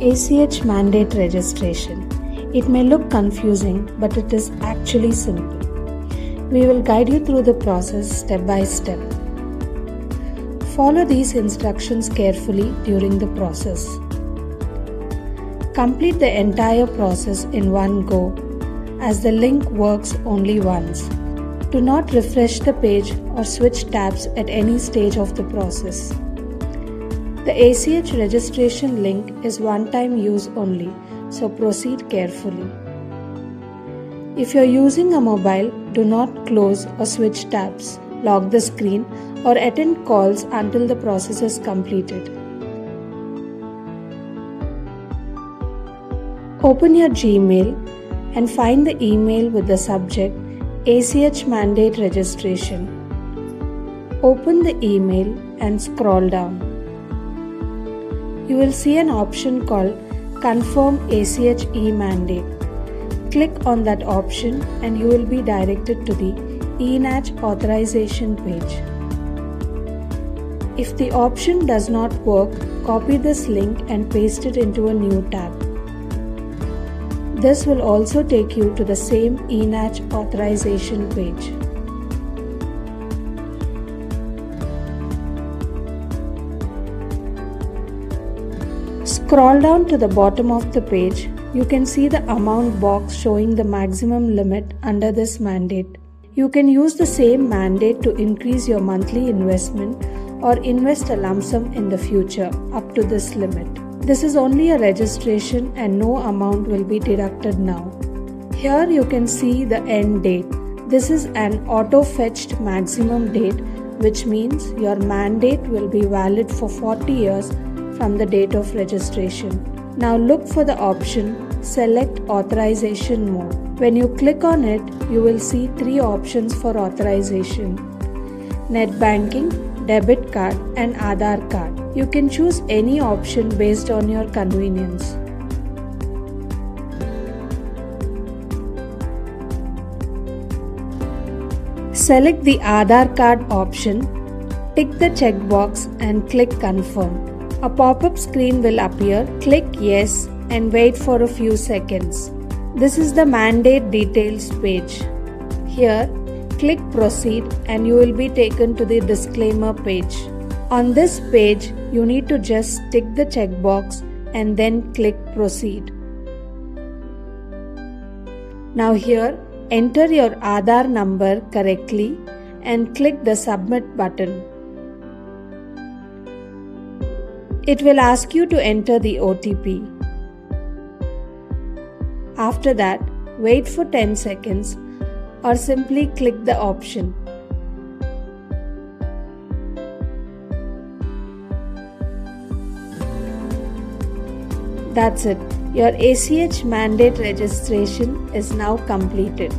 ACH mandate registration. It may look confusing, but it is actually simple. We will guide you through the process step by step. Follow these instructions carefully during the process. Complete the entire process in one go, as the link works only once. Do not refresh the page or switch tabs at any stage of the process. The ACH registration link is one-time use only, so proceed carefully. If you are using a mobile, do not close or switch tabs, lock the screen, or attend calls until the process is completed. Open your Gmail and find the email with the subject ACH mandate registration. Open the email and scroll down. You will see an option called Confirm ACH e-mandate. Click on that option and you will be directed to the ACH authorization page. If the option does not work, copy this link and paste it into a new tab. This will also take you to the same ACH authorization page. Scroll down to the bottom of the page. You can see the amount box showing the maximum limit under this mandate. You can use the same mandate to increase your monthly investment or invest a lump sum in the future up to this limit. This is only a registration and no amount will be deducted now. Here you can see the end date. This is an auto-fetched maximum date, which means your mandate will be valid for 40 years from the date of registration. Now look for the option Select Authorization Mode. When you click on it, you will see three options for authorization: NetBanking, Debit Card and Aadhaar card. You can choose any option based on your convenience. Select the Aadhaar card option, tick the checkbox and click Confirm. A pop-up screen will appear. Click Yes and wait for a few seconds. This is the mandate details page. Here, click Proceed and you will be taken to the disclaimer page. On this page, you need to just tick the checkbox and then click Proceed. Now here, enter your Aadhaar number correctly and click the Submit button. It will ask you to enter the OTP. After that, wait for 10 seconds or simply click the option. That's it. Your ACH mandate registration is now completed.